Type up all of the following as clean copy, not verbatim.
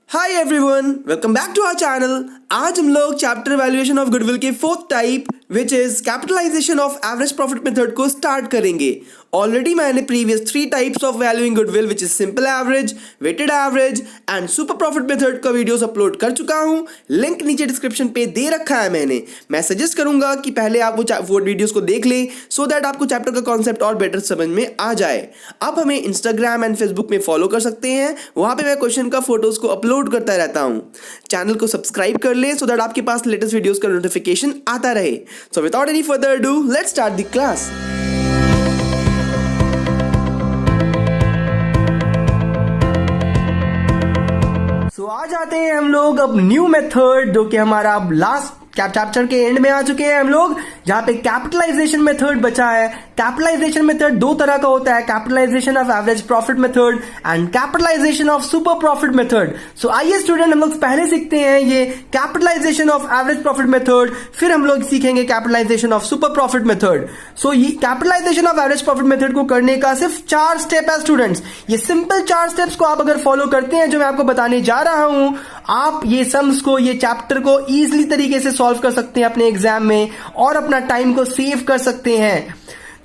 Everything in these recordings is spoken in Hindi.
Hi everyone, welcome back to our channel. आज हम लोग चैप्टर वैल्यूएशन ऑफ गुडविल के fourth type which is capitalisation of average profit method को स्टार्ट करेंगे। ऑलरेडी मैंने previous 3 types of valuing goodwill which is simple average, weighted average and super profit method का वीडियोस अपलोड कर चुका हूं। लिंक नीचे डिस्क्रिप्शन पे दे रखा है मैंने। मैं सजेस्ट करूंगा कि पहले आप वो वीडियोस को देख लें सो दैट आपको चैप्टर का कॉन्सेप्ट और बेटर समझ में आ जाए। आप हमें इंस्टाग्राम एंड फेसबुक में फॉलो कर सकते हैं, वहां पे मैं क्वेश्चन का फोटोज को अपलोड करता रहता हूं। चैनल को सब्सक्राइब कर लें सो दैट आपके पास लेटेस्ट वीडियोस का नोटिफिकेशन आता रहे। So without any further ado, let's start the class. आ जाते हैं हम लोग अब न्यू मेथड, जो कि हमारा अब लास्ट चैप्टर के एंड में आ चुके हैं हम लोग, जहां पे कैपिटलाइजेशन मेथड बचा है। कैपिटलाइजेशन मेथड दो तरह का होता है, capitalization of average profit method and capitalization of super profit method. So आइए स्टूडेंट, हम लोग पहले सीखते हैं ये capitalization of average profit method, फिर हम लोग सीखेंगे capitalization of super profit method. So ये capitalization of average profit method को करने का सिर्फ 4 स्टेप है स्टूडेंट्स। ये सिंपल 4 स्टेप्स को आप अगर फॉलो करते हैं, जो मैं आपको बताने जा रहा हूं, आप ये सम्स को, ये चैप्टर को इजीली तरीके से सॉल्व कर सकते हैं अपने एग्जाम में और अपना टाइम को सेव कर सकते हैं।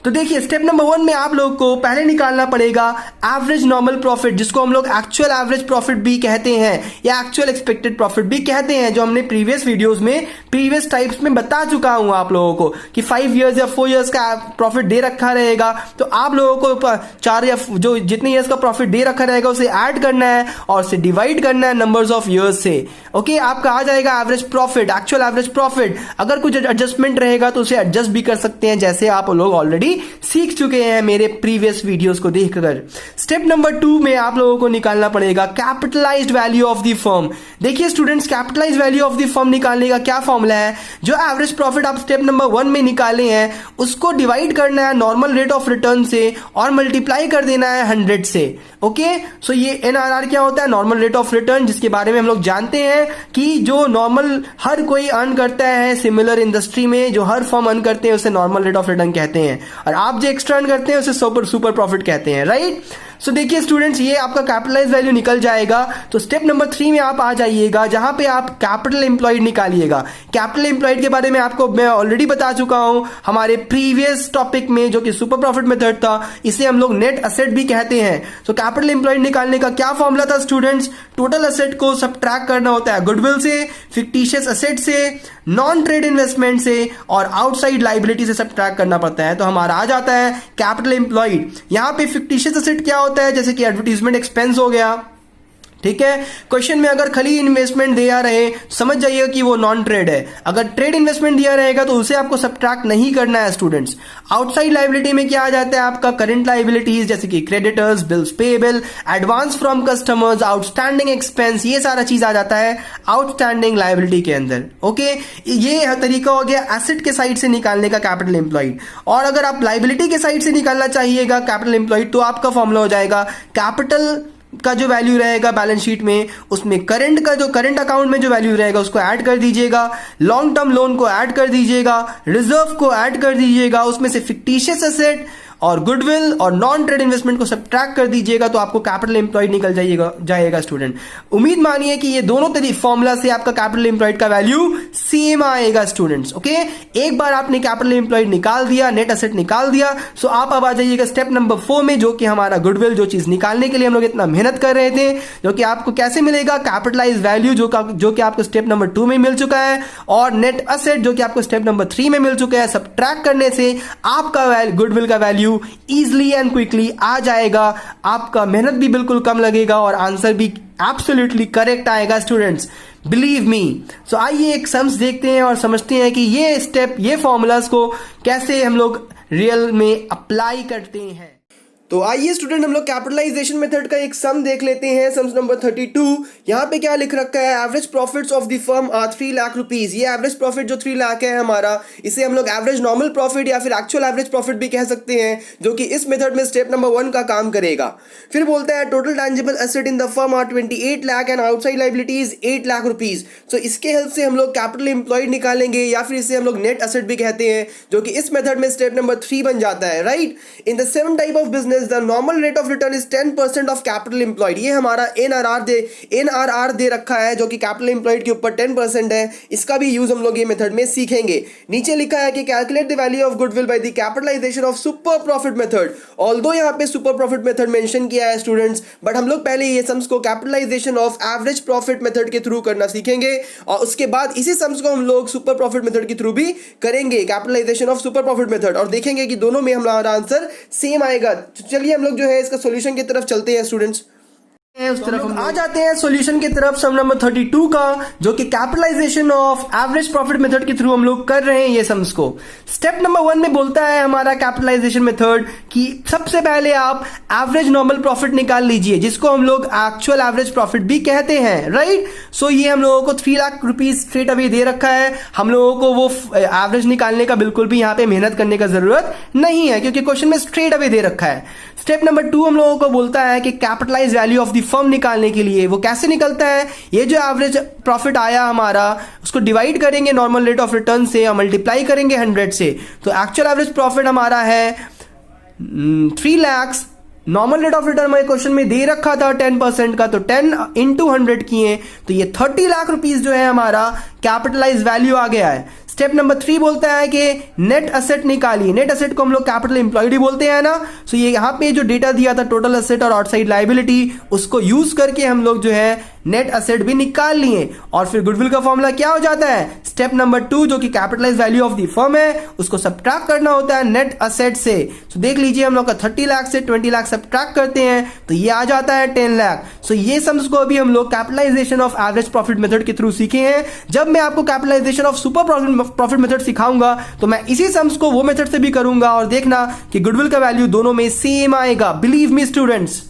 तो देखिए, स्टेप नंबर 1 में आप लोग को पहले निकालना पड़ेगा एवरेज नॉर्मल प्रॉफिट, जिसको हम लोग एक्चुअल एवरेज प्रॉफिट भी कहते हैं या एक्चुअल एक्सपेक्टेड प्रॉफिट भी कहते हैं, जो हमने प्रीवियस वीडियोस में प्रीवियस टाइप्स में बता चुका हूं आप लोगों को कि 5 इयर्स या 4 इयर्स का प्रॉफिट दे रखा रहेगा। तो आप लोगों को 4 या जो जितने इयर्स का प्रॉफिट दे रखा रहेगा उसे ऐड करना है और उसे डिवाइड करना है नंबर्स ऑफ इयर्स से। ओके, आपका आ जाएगा average profit, actual average profit. अगर कुछ एडजस्टमेंट रहेगा तो उसे एडजस्ट भी कर सकते हैं, जैसे आप लोग ऑलरेडी सीख चुके हैं मेरे प्रीवियस वीडियोस को देखकर। स्टेप नंबर 2 में आप लोगों को निकालना पड़ेगा capitalized value of the firm. देखिए students, capitalized value of the firm निकालने का क्या फॉर्मूला है? जो एवरेज प्रॉफिट आप स्टेप नंबर 1 में निकाले हैं, उसको डिवाइड करना है नॉर्मल रेट ऑफ रिटर्न से और मल्टीप्लाई कर देना है 100 से। ओके, सो ये NRR क्या होता है? नॉर्मल रेट ऑफ रिटर्न, जिसके बारे में हम लोग जानते हैं कि जो नॉर्मल हर कोई अर्न करता है सिमिलर इंडस्ट्री में, जो हर फर्म अर्न करते हैं उसे नॉर्मल रेट ऑफ रिटर्न कहते हैं, और आप जो एक्स्ट्रा अर्न करते हैं उसे सुपर प्रॉफिट कहते हैं, राइट? सो देखिए स्टूडेंट्स, ये आपका कैपिटलाइज वैल्यू निकल जाएगा। तो स्टेप नंबर 3 में आप आ जाइएगा, जहां पे आप कैपिटल एम्प्लॉयड निकालिएगा। कैपिटल एम्प्लॉयड के बारे में आपको मैं ऑलरेडी बता चुका हूं हमारे प्रीवियस टॉपिक में, जो कि सुपर प्रॉफिट मेथड था। इसे हम लोग नेट असेट भी कहते हैं। तो कैपिटल एम्प्लॉयड निकालने का क्या फॉर्मूला था स्टूडेंट्स? टोटल असेट को सबट्रैक्ट करना होता है गुडविल से, फिक्टिशियस असेट से, नॉन ट्रेड इन्वेस्टमेंट से और आउटसाइड लाइबिलिटी से सबट्रैक्ट करना पड़ता है। तो हमारा आ जाता है कैपिटल एम्प्लॉयड। यहां पे फिक्टिशियस असेट क्या होता है? जैसे कि एडवर्टीजमेंट एक्सपेंस हो गया, ठीक है। क्वेश्चन में अगर खाली इन्वेस्टमेंट दिया रहे, समझ जाइए कि वो नॉन ट्रेड है। अगर ट्रेड इन्वेस्टमेंट दिया रहेगा तो उसे आपको सबट्रैक्ट नहीं करना है स्टूडेंट्स। आउटसाइड लाइबिलिटी में क्या आ जाता है आपका? करंट लाइबिलिटीज, जैसे कि creditors, bills payable, advance from customers, outstanding expense, ये सारा चीज आ जाता है आउटस्टैंडिंग लाइबिलिटी के अंदर। ओके, ये तरीका हो गया एसेट के साइड से निकालने का कैपिटल एम्प्लॉयड। और अगर आप लाइबिलिटी के साइड से निकालना चाहिएगा कैपिटल एम्प्लॉयड, तो आपका फॉर्मूला हो जाएगा कैपिटल का जो वैल्यू रहेगा बैलेंस शीट में, उसमें करंट का जो करंट अकाउंट में जो वैल्यू रहेगा उसको ऐड कर दीजिएगा, लॉन्ग टर्म लोन को ऐड कर दीजिएगा, रिजर्व को ऐड कर दीजिएगा, उसमें से फिक्टिशियस एसेट और गुडविल और नॉन ट्रेड इन्वेस्टमेंट को सबट्रैक्ट कर दीजिएगा, तो आपको कैपिटल एम्प्लॉयड निकल जाएगा स्टूडेंट। उम्मीद मानिए कि ये दोनों फॉर्मूला से आपका कैपिटल एम्प्लॉयड का वैल्यू सेम आएगा स्टूडेंट्स। ओके, एक बार आपने कैपिटल एम्प्लॉयड निकाल दिया, नेट एसेट निकाल दिया, सो आप अब आ जाइएगा स्टेप नंबर 4 में, जो कि हमारा गुडविल, जो चीज निकालने के लिए हम लोग इतना मेहनत कर रहे थे, जो कि आपको कैसे मिलेगा? कैपिटलाइज वैल्यू, जो कि आपको स्टेप नंबर 2 में मिल चुका है, और नेट एसेट, जो कि आपको स्टेप नंबर 3 में मिल चुका है। सबट्रैक्ट करने से आपका गुडविल का वैल्यू इजीली एंड क्विकली आ जाएगा। आपका मेहनत भी बिल्कुल कम लगेगा और आंसर भी एब्सोल्युटली करेक्ट आएगा स्टूडेंट्स, बिलीव मी। सो आइए एक सम्स देखते हैं और समझते हैं कि ये स्टेप, ये फॉर्मूलाज को कैसे हम लोग रियल में अप्लाई करते हैं। तो आइए स्टूडेंट, हम लोग कैपिटलाइजेशन मेथड का एक सम देख लेते हैं। Sums number 32। यहाँ पे क्या लिख रखा है? Average profits of the firm are 3 lakh rupees. ये एवरेज प्रॉफिट जो 3 लाख है हमारा, इसे हम लोग एवरेज नॉर्मल प्रॉफिट या फिर एक्चुअल एवरेज प्रॉफिट भी कह सकते हैं, जो कि इस मेथड में स्टेप नंबर 1 का काम करेगा। फिर बोलता है total tangible asset in the firm are 28 lakh and outside liabilities 8 lakh rupees. So इसके हेल्प से हम लोग कैपिटल एम्प्लॉयड निकालेंगे, या फिर इसे हम लोग नेट एसेट भी कहते हैं, जो कि इस मेथड में स्टेप नंबर 3 बन जाता है, right? In the same type of business students the normal rate of return is 10% of capital employed. ये हमारा एनआरआर दे रखा है जो कि कैपिटल एम्प्लॉयड के ऊपर 10% है। इसका भी यूज हम लोग ये मेथड में सीखेंगे। नीचे लिखा है कि calculate the value of goodwill by the capitalisation of super profit method. Although यहाँ पे सुपर प्रॉफिट मेथड मेंशन किया है स्टूडेंट्स, बट हम लोग पहले ये सम्स को capitalisation of average profit method के थ्रू करना सीखेंगे और उसके बाद इसी सम्स को हम लोग सुपर प्रॉफिट मेथड के थ्रू भी करेंगे, capitalisation of super profit method, और देखेंगे कि दोनों में हमारा आंसर सेम आएगा। तो चलिए हम लोग जो है इसका सॉल्यूशन की तरफ चलते हैं स्टूडेंट्स। उस तरफ हम आ जाते हैं सॉल्यूशन की तरफ, सम नंबर 32 का, जो कि capitalisation of average profit method के थ्रू हम लोग कर रहे हैं ये सम्स को। स्टेप नंबर 1 में बोलता है हमारा कैपिटलाइजेशन मेथड कि सबसे पहले आप एवरेज नॉर्मल प्रॉफिट निकाल लीजिए, जिसको हम लोग एक्चुअल एवरेज प्रॉफिट भी कहते हैं, राइट। सो ये हम लोगों को 3 lakh rupees straight away they रखा है। हम लोगों को वो एवरेज निकालने का बिल्कुल भी यहाँ पे मेहनत करने का जरूरत नहीं है, क्योंकि क्वेश्चन में स्ट्रेट अवे दे रखा है। स्टेप नंबर 2 हम लोगों को बोलता है कि capitalise value of the firm निकालने के लिए वो कैसे निकलता है। ये जो एवरेज प्रॉफिट आया हमारा, उसको डिवाइड करेंगे नॉर्मल रेट ऑफ रिटर्न से और मल्टीप्लाई करेंगे 100 से। तो एक्चुअल एवरेज प्रॉफिट हमारा है 3 lakh. Normal rate of return हमारे क्वेश्चन में दे रखा था 10% का, तो 10 इंटू 100 किए तो ये 30 लाख रुपीस जो है हमारा कैपिटलाइज वैल्यू आ गया है। स्टेप नंबर 3 बोलता है कि नेट असेट निकालिए। नेट असेट को हम लोग कैपिटल एम्प्लॉयड ही बोलते हैं ना। सो ये यहाँ पे जो डेटा दिया था टोटल असेट और आउटसाइड लायबिलिटी, उसको यूज करके हम लोग जो है नेट असेट भी निकाल लिए। और फिर गुडविल का फॉर्मूला क्या हो जाता है, स्टेप नंबर 2 जो कि capitalise value of the firm है, उसको सब्ट्रैक्ट करना होता है नेट असेट से। सो देख लीजिए हम लोग का 30 लाख से 20 लाख सब्ट्रैक्ट करते हैं तो ये आ जाता है 10 लाख। सो ये सम्स को अभी हम लोग capitalisation of average profit method के थ्रू सीखे हैं। जब मैं आपको capitalisation of super profit method सिखाऊंगा तो मैं इसी सम्स को वो मेथड से भी करूंगा और देखना कि गुडविल का वैल्यू दोनों में सेम आएगा, बिलीव मी स्टूडेंट्स।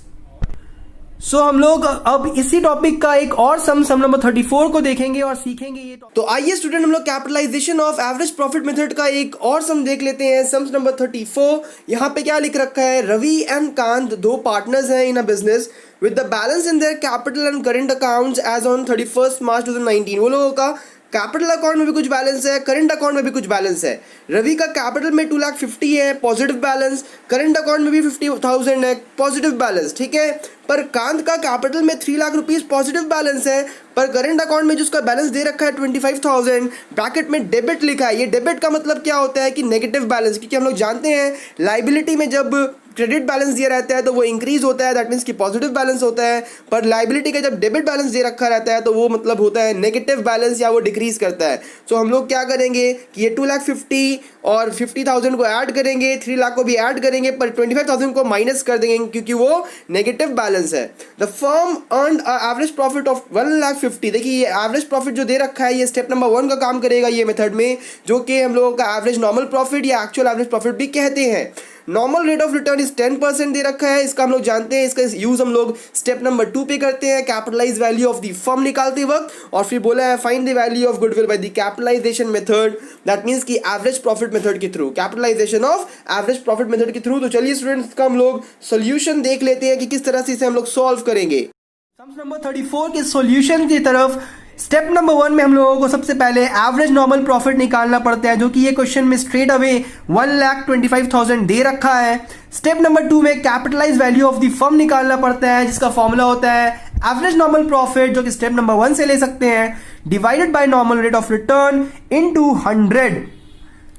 सो हम लोग अब इसी टॉपिक का एक और सम नंबर 34 को देखेंगे और सीखेंगे ये। तो आइए स्टूडेंट हम लोग capitalisation of average profit method का एक और सम देख लेते हैं। सम नंबर 34, यहाँ पे क्या लिख रखा है, रवि एंड कांत 2 पार्टनर्स हैं in a business with the balance in their capital and current accounts as on 31 March 2019। वो लोगों का कैपिटल अकाउंट में भी कुछ बैलेंस है, करंट अकाउंट में भी कुछ बैलेंस है। रवि का कैपिटल में 2,50,000 है, पॉजिटिव बैलेंस, करंट अकाउंट में भी 50,000 है, पॉजिटिव बैलेंस, ठीक है। पर कांत का कैपिटल में 3 लाख रुपीस पॉजिटिव बैलेंस है, पर करंट अकाउंट में जिसका बैलेंस दे रखा है 25,000, ब्रैकेट में डेबिट लिखा है। ये डेबिट का मतलब क्या होता है कि नेगेटिव बैलेंस, क्योंकि हम लोग जानते हैं लाइबिलिटी में जब क्रेडिट बैलेंस दिया रहता है तो वो इंक्रीज होता है, दैट मीन्स कि पॉजिटिव बैलेंस होता है। पर लाइबिलिटी का जब डेबिट बैलेंस दे रखा रहता है तो वो मतलब होता है नेगेटिव बैलेंस या वो डिक्रीज करता है। सो हम लोग क्या करेंगे कि ये 2,50,000 और 50,000 को ऐड करेंगे, 3 लाख को भी ऐड करेंगे, पर 25,000 को माइनस कर देंगे क्योंकि वो नेगेटिव बैलेंस है। The firm earned average profit of 1,50,000। देखिए ये एवरेज प्रॉफिट जो दे रखा है ये स्टेप नंबर 1 का काम करेगा ये मेथड में, जो कि हम लोगों का एवरेज नॉर्मल प्रॉफिट या एक्चुअल एवरेज प्रॉफिट भी कहते हैं। Normal rate of return is 10% दे रखा है, इसका हम लोग जानते हैं, इसका यूज हम लोग स्टेप नंबर 2 पे करते हैं capitalise value of the firm निकालते वक्त। और फिर बोला है find the value of goodwill by the capitalisation method, that means कि एवरेज प्रॉफिट मेथड के through, capitalisation of average profit method के थ्रू। तो चलिए स्टूडेंट्स का हम लोग सोल्यूशन देख लेते हैं कि किस तरह से इसे हम लोग सॉल्व करेंगे। सम नंबर 34 के सोल्यूशन की तरफ स्टेप नंबर 1 में हम लोगों को सबसे पहले एवरेज नॉर्मल प्रॉफिट निकालना पड़ता है, जो कि ये क्वेश्चन में स्ट्रेट अवे 1,25,000 दे रखा है। स्टेप नंबर 2 में capitalise value of the firm निकालना पड़ता है, जिसका फॉर्मूला होता है एवरेज नॉर्मल प्रॉफिट, जो कि स्टेप नंबर 1 से ले सकते हैं, divided by normal rate of return into 100।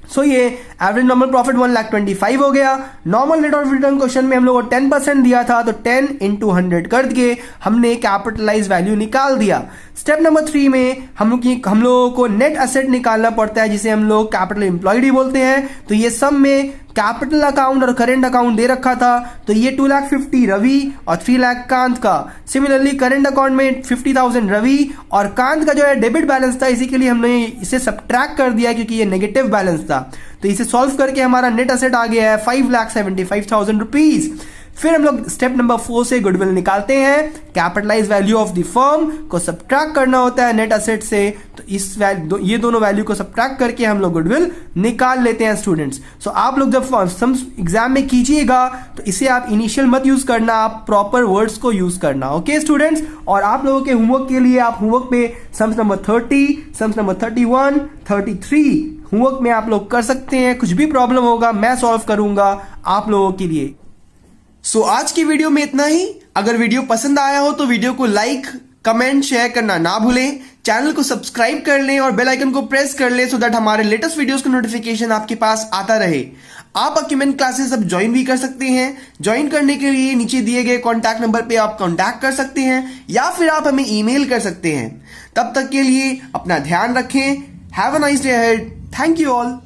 सो ये एवरेज नॉर्मल प्रॉफिट 1,25,000 हो गया। Normal rate of return question में हम लोगों को 10% दिया था, तो 10 इंटू 100 कर दिए, हमने कैपिटलाइज वैल्यू निकाल दिया। स्टेप नंबर 3 में हम लोगों को नेट असेट निकालना पड़ता है, जिसे हम लोग कैपिटल एम्प्लॉयड ही बोलते हैं। तो ये सब में कैपिटल अकाउंट और करेंट अकाउंट दे रखा था, तो ये 2,50,000 रवि और 3 लाख कांत का। सिमिलरली करेंट अकाउंट में 50,000 रवि और कांत का जो है डेबिट बैलेंस था, इसी के लिए हमने इसे सब्ट्रैक्ट कर दिया क्योंकि ये नेगेटिव बैलेंस था। तो इसे सॉल्व करके हमारा नेट असेट आ गया है 5,75,000 रुपीज। फिर हम लोग स्टेप नंबर 4 से गुडविल निकालते हैं। Capitalise value of the firm को सब्ट्रैक्ट करना होता है नेट असेट से, तो ये दोनों वैल्यू को सब्ट्रैक्ट करके हम लोग गुडविल निकाल लेते हैं स्टूडेंट्स। सो आप लोग जब सम एग्जाम में कीजिएगा तो इसे आप इनिशियल मत यूज करना, आप प्रॉपर वर्ड्स को यूज करना, ओके स्टूडेंट्स। और आप लोगों के होमवर्क के लिए आप होमवर्क पे sums number 30, sums number 31, 33 homework में आप लोग कर सकते हैं। कुछ भी प्रॉब्लम होगा मैं सॉल्व करूंगा आप लोगों के लिए। सो आज की वीडियो में इतना ही। अगर वीडियो पसंद आया हो तो वीडियो को लाइक, कमेंट, शेयर करना ना भूलें। चैनल को सब्सक्राइब कर लें और बेल आइकन को प्रेस कर लें सो दैट हमारे लेटेस्ट वीडियोस का नोटिफिकेशन आपके पास आता रहे। आप अक्यूमेंट क्लासेस अब ज्वाइन भी कर सकते हैं। ज्वाइन करने के लिए नीचे दिए गए कॉन्टैक्ट नंबर पे आप कॉन्टैक्ट कर सकते हैं या फिर आप हमें ईमेल कर सकते हैं। तब तक के लिए अपना ध्यान रखें। Have a nice day ahead. Thank you all.